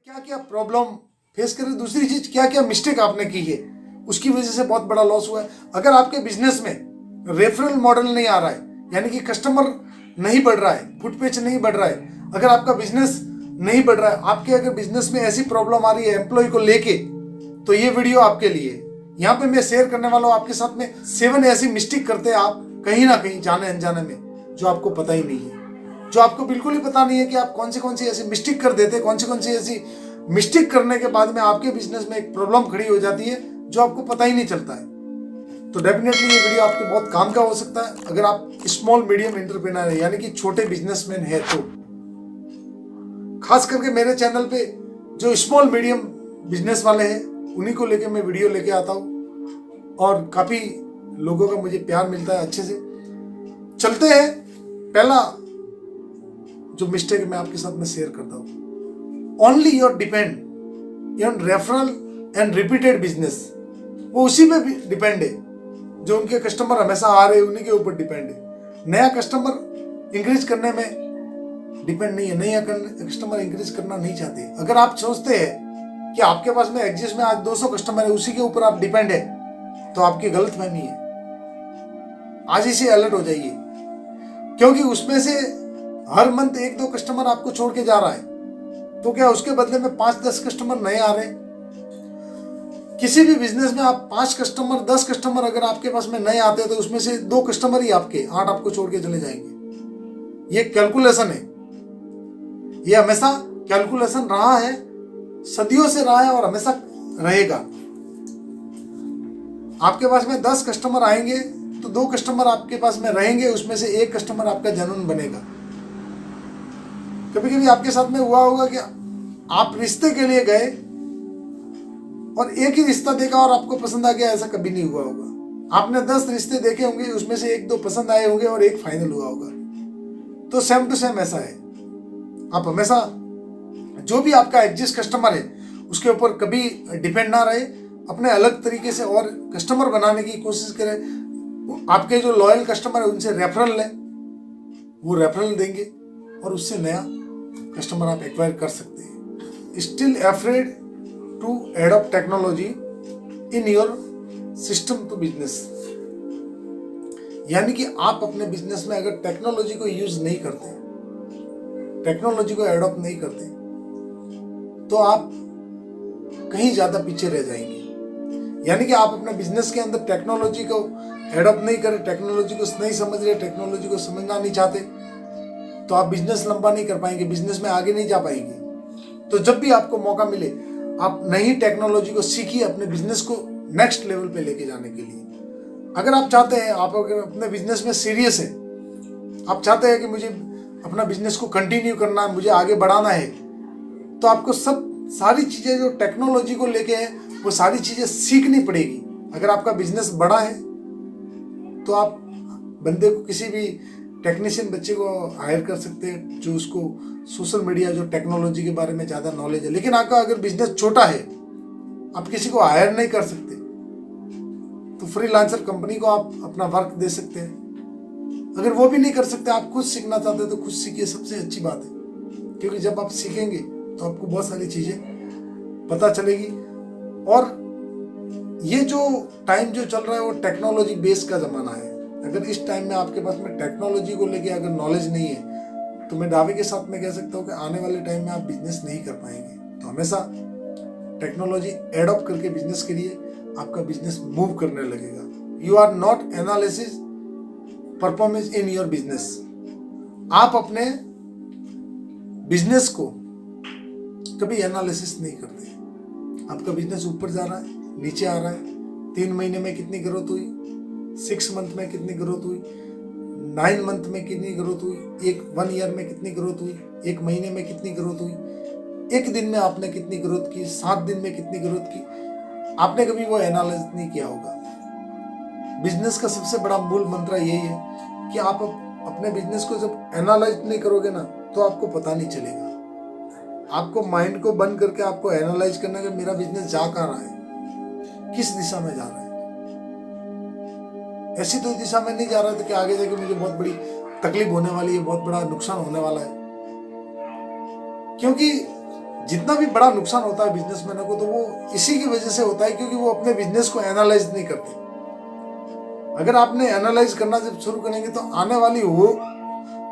क्या क्या problem face करें, दूसरी चीज क्या क्या मिस्टेक आपने की है, उसकी वजह से बहुत बड़ा लॉस हुआ है। अगर आपके बिजनेस में रेफरल मॉडल नहीं आ रहा है, यानी कि कस्टमर नहीं बढ़ रहा है, फुटपेज नहीं बढ़ रहा है, अगर आपका बिजनेस नहीं बढ़ रहा है, आपके अगर बिजनेस में ऐसी प्रॉब्लम आ रही है एम्प्लॉय को लेके, तो ये वीडियो आपके लिए। यहाँ पे मैं शेयर करने वाला हूँ आपके साथ में 7 ऐसी मिस्टेक करते हैं आप कहीं ना कहीं जाने अनजाने में, जो आपको पता ही नहीं है, जो आपको बिल्कुल ही पता नहीं है कि आप कौन सी ऐसी मिस्टेक कर देते हैं, कौन सी ऐसी मिस्टेक करने के बाद में आपके बिजनेस में एक प्रॉब्लम खड़ी हो जाती है जो आपको पता ही नहीं चलता है। तो डेफिनेटली ये वीडियो आपके बहुत काम का हो सकता है अगर आप स्मॉल मीडियम एंटरप्रेन्योर है, यानी कि छोटे बिजनेसमैन है। तो खास करके मेरे चैनल पे जो स्मॉल मीडियम बिजनेस वाले हैं उन्हीं को लेके मैं वीडियो लेके आता हूँ और काफी लोगों का मुझे प्यार मिलता है अच्छे से। चलते हैं, पहला जो मिस्टेक मैं आपके साथ में शेयर करता हूँ, only your depend on referral and repeated business. वो उसी पे भी डिपेंड है, जो उनके कस्टमर हमेशा आ रहे हैं उन्हीं के ऊपर डिपेंड है। नया कस्टमर इंक्रीज करने में डिपेंड नहीं है, नया कस्टमर इंक्रीज करना नहीं चाहते। अगर आप सोचते हैं कि आपके पास में एग्जिस्ट में आज 200 कस्टमर है, उसी के ऊपर आप डिपेंड है, तो आपकी गलतफहमी है। आज ही से अलर्ट हो जाइए, क्योंकि उसमें से हर मंथ 1-2 कस्टमर आपको छोड़ के जा रहा है, तो क्या उसके बदले में 5-10 कस्टमर नए आ रहे हैं। किसी भी बिजनेस में आप 5 कस्टमर 10 कस्टमर अगर आपके पास में नए आते हैं, तो उसमें से 2 कस्टमर ही आपके, 8 आपको छोड़ के चले जाएंगे। ये कैलकुलेशन है, ये हमेशा कैलकुलेशन रहा है, सदियों से रहा है और हमेशा रहेगा। आपके पास में 10 कस्टमर आएंगे तो 2 कस्टमर आपके पास में रहेंगे, उसमें से 1 कस्टमर आपका जेन्युइन बनेगा। कभी कभी आपके साथ में हुआ होगा कि आप रिश्ते के लिए गए और एक ही रिश्ता देखा और आपको पसंद आ गया, ऐसा कभी नहीं हुआ होगा। आपने 10 रिश्ते देखे होंगे, उसमें से 1-2 पसंद आए होंगे और 1 फाइनल हुआ होगा। तो सेम टू सेम ऐसा है, आप हमेशा जो भी आपका एग्जिस्ट कस्टमर है उसके ऊपर कभी डिपेंड ना रहे, अपने अलग तरीके से और कस्टमर बनाने की कोशिश करें। आपके जो लॉयल कस्टमर है उनसे रेफरल लें, वो रेफरल देंगे और उससे नया कस्टमर आप एक्वायर कर सकते हैं। Still afraid to adopt technology in your system to business, यानी कि आप अपने बिजनेस में अगर टेक्नोलॉजी को यूज नहीं करते, टेक्नोलॉजी को एडॉप्ट नहीं करते, तो आप कहीं ज्यादा पीछे रह जाएंगे। यानी कि आप अपने बिजनेस के अंदर टेक्नोलॉजी को एडॉप्ट नहीं करें, टेक्नोलॉजी को नहीं समझ रहे, टेक्नोलॉजी को समझना नहीं चाहते, तो आप बिजनेस लंबा नहीं कर पाएंगे, बिजनेस में आगे नहीं जा पाएंगे। तो जब भी आपको मौका मिले, आप नई टेक्नोलॉजी को सीखिए अपने बिजनेस को नेक्स्ट लेवल पे लेके जाने के लिए। अगर आप चाहते हैं, आप अगर अपने बिजनेस में सीरियस है, आप चाहते हैं कि मुझे अपना बिजनेस को कंटिन्यू करना है, मुझे आगे बढ़ाना है, तो आपको सारी चीजें जो टेक्नोलॉजी को लेके है वो सारी चीजें सीखनी पड़ेगी। अगर आपका बिजनेस बड़ा है तो आप बंदे को, किसी भी टेक्नीशियन बच्चे को हायर कर सकते हैं जो उसको सोशल मीडिया, जो टेक्नोलॉजी के बारे में ज़्यादा नॉलेज है। लेकिन आपका अगर बिजनेस छोटा है, आप किसी को हायर नहीं कर सकते, तो फ्रीलांसर कंपनी को आप अपना वर्क दे सकते हैं। अगर वो भी नहीं कर सकते, आप खुद सीखना चाहते हैं तो खुद सीखिए, सबसे अच्छी बात है। क्योंकि जब आप सीखेंगे तो आपको बहुत सारी चीज़ें पता चलेगी। और ये जो टाइम जो चल रहा है वो टेक्नोलॉजी बेस का ज़माना है। अगर इस टाइम में आपके पास में टेक्नोलॉजी को लेके अगर नॉलेज नहीं है, तो मैं दावे के साथ में कह सकता हूँ कि आने वाले टाइम में आप बिजनेस नहीं कर पाएंगे। तो हमेशा टेक्नोलॉजी एडॉप्ट करके बिजनेस करिए, आपका बिजनेस मूव करने लगेगा। You are not analysis performance in your business. आप अपने बिजनेस को कभी एनालिसिस नहीं करते। आपका बिजनेस ऊपर जा रहा है, नीचे आ रहा है, 3 महीने में कितनी ग्रोथ हुई, 6 मंथ में कितनी ग्रोथ हुई, 9 मंथ में कितनी ग्रोथ हुई, 1 ईयर में कितनी ग्रोथ हुई, 1 महीने में कितनी ग्रोथ हुई, 1 दिन में आपने कितनी ग्रोथ की, 7 दिन में कितनी ग्रोथ की, आपने कभी वो एनालाइज नहीं किया होगा। बिजनेस का सबसे बड़ा मूल मंत्र यही है कि आप अपने बिजनेस को जब एनालाइज नहीं करोगे ना, तो आपको पता नहीं चलेगा। आपको माइंड को बंद करके आपको एनालाइज करना है कि मेरा बिजनेस जा कहाँ रहा है, किस दिशा में जा रहा है। ऐसी तो दिशा में नहीं जा रहा था कि आगे जाके मुझे बहुत बड़ी तकलीफ होने वाली है, बहुत बड़ा नुकसान होने वाला है। क्योंकि जितना भी बड़ा नुकसान होता है बिजनेसमैनों को, तो वो इसी की वजह से होता है क्योंकि वो अपने बिजनेस को एनालाइज नहीं करते। अगर आपने एनालाइज करना जब शुरू करेंगे तो आने वाली वो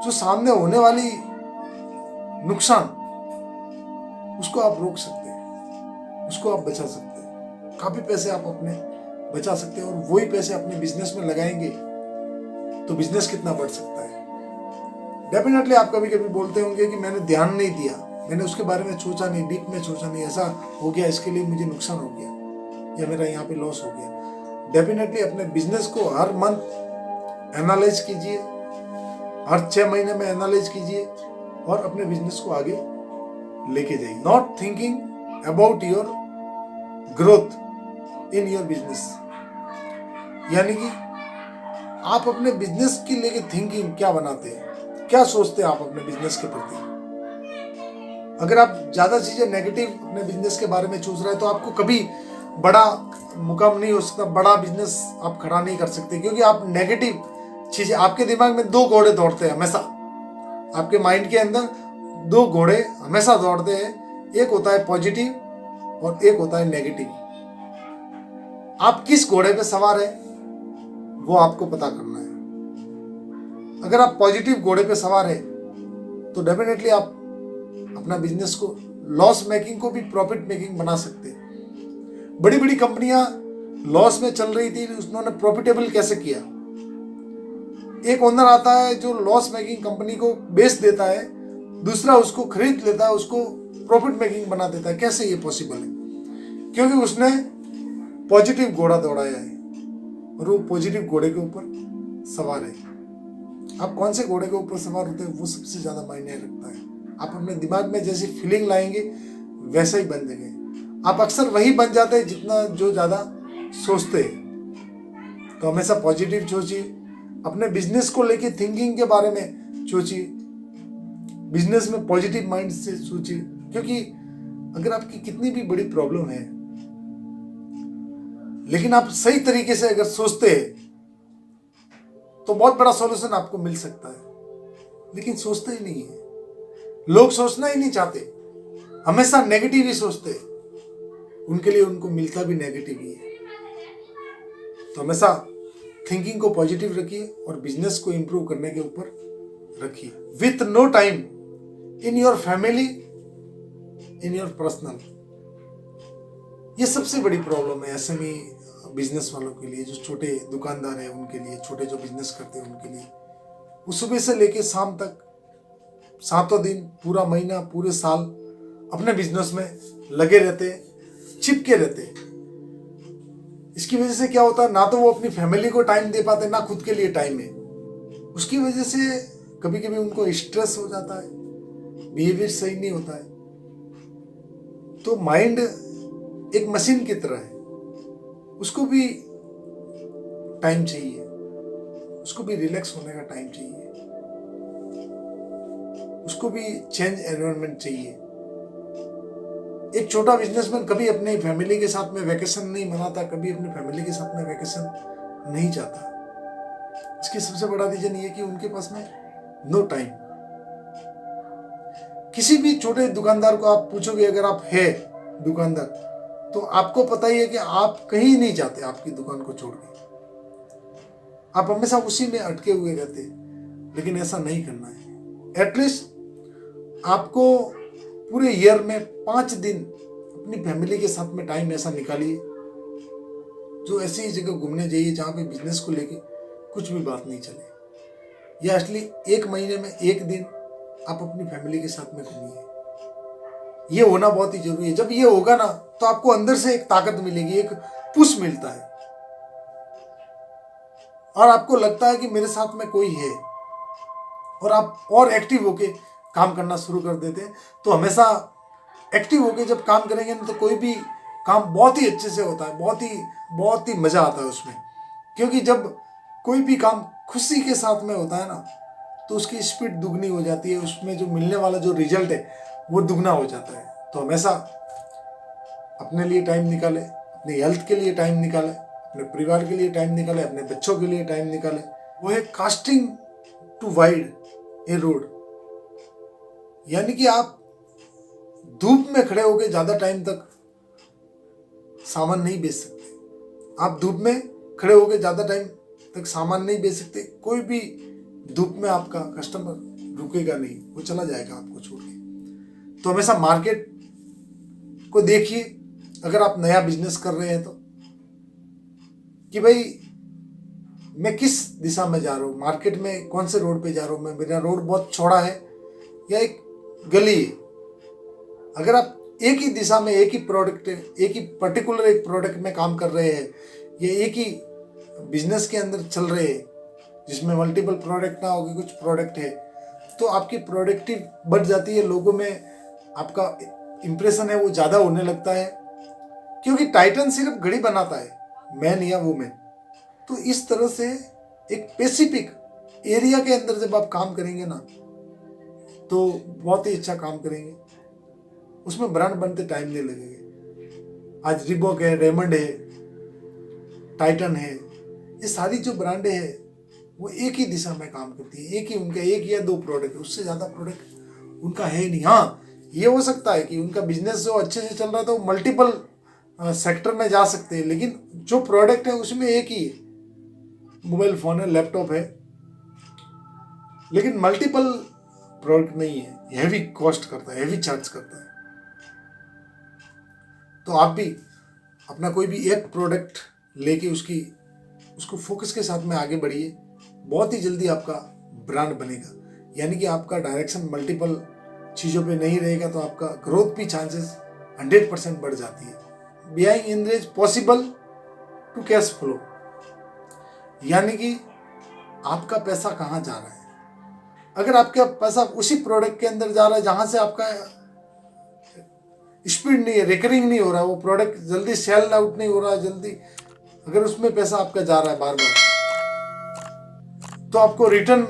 जो सामने होने वाली नुकसान, उसको आप रोक सकते हैं, उसको आप बचा सकते हैं। काफी पैसे आप अपने बचा सकते हैं और वही पैसे अपने बिजनेस में लगाएंगे तो बिजनेस कितना बढ़ सकता है। डेफिनेटली आप कभी कभी बोलते होंगे कि मैंने ध्यान नहीं दिया, मैंने उसके बारे में सोचा नहीं, डीप में सोचा नहीं, ऐसा हो गया, इसके लिए मुझे नुकसान हो गया या मेरा यहाँ पे लॉस हो गया। डेफिनेटली अपने बिजनेस को हर मंथ एनालाइज कीजिए, हर 6 महीने में एनालाइज कीजिए और अपने बिजनेस को आगे लेके जाइए। Not thinking about your growth in your business, यानी कि आप अपने बिजनेस की लेके थिंकिंग क्या बनाते हैं, क्या सोचते हैं आप अपने बिजनेस के प्रति। अगर आप ज्यादा चीजें नेगेटिव अपने बिजनेस के बारे में सोच रहे हैं तो आपको कभी बड़ा मुकाम नहीं हो सकता, बड़ा बिजनेस आप खड़ा नहीं कर सकते, क्योंकि आप नेगेटिव चीजें, आपके दिमाग में 2 घोड़े दौड़ते हैं हमेशा, आपके माइंड के अंदर 2 घोड़े हमेशा दौड़ते हैं। एक होता है पॉजिटिव और एक होता है नेगेटिव। आप किस घोड़े पे सवार है वो आपको पता करना है। अगर आप पॉजिटिव घोड़े पे सवार है तो डेफिनेटली आप अपना बिजनेस को, लॉस मेकिंग को भी प्रॉफिट मेकिंग बना सकते हैं। बड़ी बड़ी कंपनियां लॉस में चल रही थी, उन्होंने प्रॉफिटेबल कैसे किया। एक ओनर आता है जो लॉस मेकिंग कंपनी को बेच देता है, दूसरा उसको खरीद लेता है, उसको प्रॉफिट मेकिंग बना देता है। कैसे ये पॉसिबल है? क्योंकि उसने पॉजिटिव घोड़ा दौड़ाया है और वो पॉजिटिव घोड़े के ऊपर सवार है। आप कौन से घोड़े के ऊपर सवार होते हैं वो सबसे ज्यादा मायने रखता है। आप अपने दिमाग में जैसी फीलिंग लाएंगे वैसा ही बन जाएंगे। आप अक्सर वही बन जाते हैं जितना जो ज्यादा सोचते हैं। तो हमेशा पॉजिटिव सोचिए, अपने बिजनेस को लेके थिंकिंग के बारे में सोचिए, बिजनेस में पॉजिटिव माइंड से सोचिए, क्योंकि अगर आपकी कितनी भी बड़ी प्रॉब्लम है लेकिन आप सही तरीके से अगर सोचते हैं तो बहुत बड़ा सॉल्यूशन आपको मिल सकता है। लेकिन सोचते ही नहीं है, लोग सोचना ही नहीं चाहते, हमेशा नेगेटिव ही सोचते हैं, उनके लिए उनको मिलता भी नेगेटिव ही है। तो हमेशा थिंकिंग को पॉजिटिव रखिए और बिजनेस को इंप्रूव करने के ऊपर रखिए। With no time in your family, in your personal, ये सबसे बड़ी प्रॉब्लम है एसएमई बिजनेस वालों के लिए, जो छोटे दुकानदार हैं उनके लिए, छोटे जो बिजनेस करते हैं उनके लिए। वो सुबह से लेके शाम तक 7 दिन, पूरा महीना, पूरे साल अपने बिजनेस में लगे रहते, चिपके रहते। इसकी वजह से क्या होता है, ना तो वो अपनी फैमिली को टाइम दे पाते, ना खुद के लिए टाइम है। उसकी वजह से कभी कभी उनको स्ट्रेस हो जाता है, बिहेवियर सही नहीं होता है। तो माइंड एक मशीन की तरह है, उसको भी टाइम चाहिए, उसको भी रिलैक्स होने का टाइम चाहिए, उसको भी चेंज एनवायरनमेंट चाहिए। एक छोटा बिजनेसमैन कभी अपनी फैमिली के साथ में वैकेशन नहीं मनाता, कभी अपनी फैमिली के साथ में वैकेशन नहीं जाता। इसकी सबसे बड़ा रीजन ये कि उनके पास में नो टाइम। किसी भी छोटे दुकानदार को आप पूछोगे, अगर आप है दुकानदार, तो आपको पता ही है कि आप कहीं नहीं जाते आपकी दुकान को छोड़ के, आप हमेशा उसी में अटके हुए रहते। लेकिन ऐसा नहीं करना है। एटलीस्ट आपको पूरे ईयर में 5 दिन अपनी फैमिली के साथ में टाइम ऐसा निकालिए, जो ऐसी ही जगह घूमने जाइए जहाँ पे बिजनेस को लेके कुछ भी बात नहीं चले। या एक्चुअली 1 महीने में 1 दिन आप अपनी फैमिली के साथ में घूमिए। ये होना बहुत ही जरूरी है। जब ये होगा ना तो आपको अंदर से एक ताकत मिलेगी, एक पुश मिलता है और आपको लगता है कि मेरे साथ में कोई है, और आप और एक्टिव होके काम करना शुरू कर देते हैं। तो हमेशा एक्टिव होके जब काम करेंगे ना तो कोई भी काम बहुत ही अच्छे से होता है, बहुत ही मजा आता है उसमें। क्योंकि जब कोई भी काम खुशी के साथ में होता है ना तो उसकी स्पीड दुगनी हो जाती है, उसमें जो मिलने वाला जो रिजल्ट है वो दुगना हो जाता है। तो हमेशा अपने लिए टाइम निकाले, अपनी हेल्थ के लिए टाइम निकाले, अपने परिवार के लिए टाइम निकाले, अपने बच्चों के लिए टाइम निकाले। वो है casting to wide a road, यानी कि आप धूप में खड़े होकर ज़्यादा टाइम तक सामान नहीं बेच सकते। आप धूप में खड़े होकर ज़्यादा टाइम तक सामान नहीं बेच सकते। कोई भी धूप में आपका कस्टमर रुकेगा नहीं, वो चला जाएगा आपको छोड़ के। तो हमेशा मार्केट को देखिए। अगर आप नया बिजनेस कर रहे हैं तो कि भाई मैं किस दिशा में जा रहा हूँ, मार्केट में कौन से रोड पे जा रहा हूँ मैं, मेरा रोड बहुत चौड़ा है या एक गली है। अगर आप एक ही दिशा में एक ही प्रोडक्ट, एक ही पर्टिकुलर एक प्रोडक्ट में काम कर रहे हैं या एक ही बिजनेस के अंदर चल रहे हैं जिसमें मल्टीपल प्रोडक्ट ना होगी, कुछ प्रोडक्ट है, तो आपकी प्रोडक्टिव बढ़ जाती है, लोगों में आपका इंप्रेशन है वो ज़्यादा होने लगता है। क्योंकि टाइटन सिर्फ घड़ी बनाता है, मैन या वुमेन। तो इस तरह से एक स्पेसिफिक एरिया के अंदर जब आप काम करेंगे ना तो बहुत ही अच्छा काम करेंगे। उसमें ब्रांड बनते टाइम नहीं लगेगा। आज रिबॉक है, रेमंड है, टाइटन है, ये सारी जो ब्रांडें हैं वो एक ही दिशा में काम करती है। एक ही उनका एक या दो प्रोडक्ट, उससे ज़्यादा प्रोडक्ट उनका है नहीं। हाँ, ये हो सकता है कि उनका बिजनेस जो अच्छे से चल रहा था वो मल्टीपल सेक्टर में जा सकते हैं, लेकिन जो प्रोडक्ट है उसमें एक ही है। मोबाइल फ़ोन है, लैपटॉप है, लेकिन मल्टीपल प्रोडक्ट नहीं है। हैवी कॉस्ट करता है, हैवी चार्ज करता है। तो आप भी अपना कोई भी एक प्रोडक्ट लेके उसको फोकस के साथ में आगे बढ़िए। बहुत ही जल्दी आपका ब्रांड बनेगा। यानी कि आपका डायरेक्शन मल्टीपल चीज़ों पे नहीं रहेगा तो आपका ग्रोथ भी चांसेस 100% बढ़ जाती है। बिहाइंड इंद्रेज पॉसिबल टू कैश फ्लो, यानी कि आपका पैसा कहाँ जा रहा है। अगर आपका पैसा उसी प्रोडक्ट के अंदर जा रहा है जहाँ से आपका स्पीड नहीं है, रिकरिंग नहीं हो रहा, वो प्रोडक्ट जल्दी सेल आउट नहीं हो रहा जल्दी, अगर उसमें पैसा आपका जा रहा है बार बार, तो आपको रिटर्न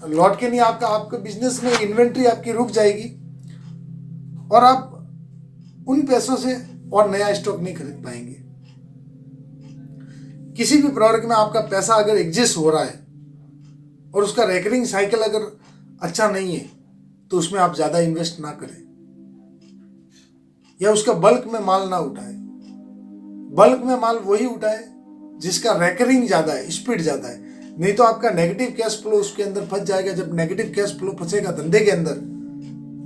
लौट के नहीं, आपका बिजनेस में इन्वेंट्री आपकी रुक जाएगी और आप उन पैसों से और नया स्टॉक नहीं खरीद पाएंगे। किसी भी प्रोडक्ट में आपका पैसा अगर एग्जिस्ट हो रहा है और उसका रिकरिंग साइकिल अगर अच्छा नहीं है तो उसमें आप ज़्यादा इन्वेस्ट ना करें या उसका बल्क में माल ना उठाए। बल्क में माल वही उठाए जिसका रिकरिंग ज़्यादा है, स्पीड ज़्यादा है। नहीं तो आपका नेगेटिव कैश फ्लो उसके अंदर फंस जाएगा। जब नेगेटिव कैश फ्लो फंसेगा धंधे के अंदर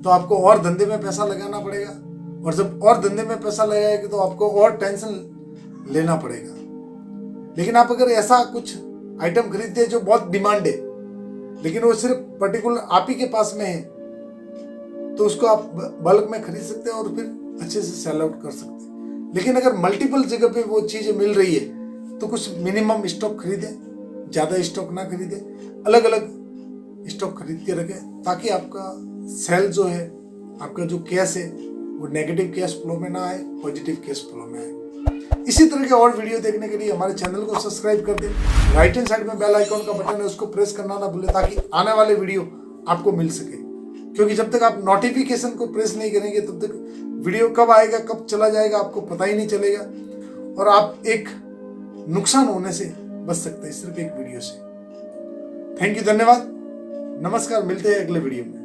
तो आपको और धंधे में पैसा लगाना पड़ेगा, और जब और धंधे में पैसा लगाएगा तो आपको और टेंशन लेना पड़ेगा। लेकिन आप अगर ऐसा कुछ आइटम खरीदते हैं जो बहुत डिमांड है लेकिन वो सिर्फ पर्टिकुलर आप ही के पास में है, तो उसको आप बल्क में खरीद सकते हैं और फिर अच्छे से सेल आउट कर सकते हैं। लेकिन अगर मल्टीपल जगह पे वो चीज़ें मिल रही है तो कुछ मिनिमम स्टॉक खरीदें, ज़्यादा स्टॉक ना खरीदें, अलग अलग स्टॉक खरीद के रखें ताकि आपका सेल जो है, आपका जो कैश है वो नेगेटिव कैश फ्लो में ना आए, पॉजिटिव कैश फ्लो में आए। इसी तरह के और वीडियो देखने के लिए हमारे चैनल को सब्सक्राइब कर दें। राइट हैंड साइड में बेल आइकॉन का बटन है, उसको प्रेस करना ना भूलें ताकि आने वाले वीडियो आपको मिल सके। क्योंकि जब तक आप नोटिफिकेशन को प्रेस नहीं करेंगे तब तक वीडियो कब आएगा कब चला जाएगा आपको पता ही नहीं चलेगा और आप एक नुकसान होने से बच सकते हैं सिर्फ एक वीडियो से। थैंक यू, धन्यवाद, नमस्कार, मिलते हैं अगले वीडियो में।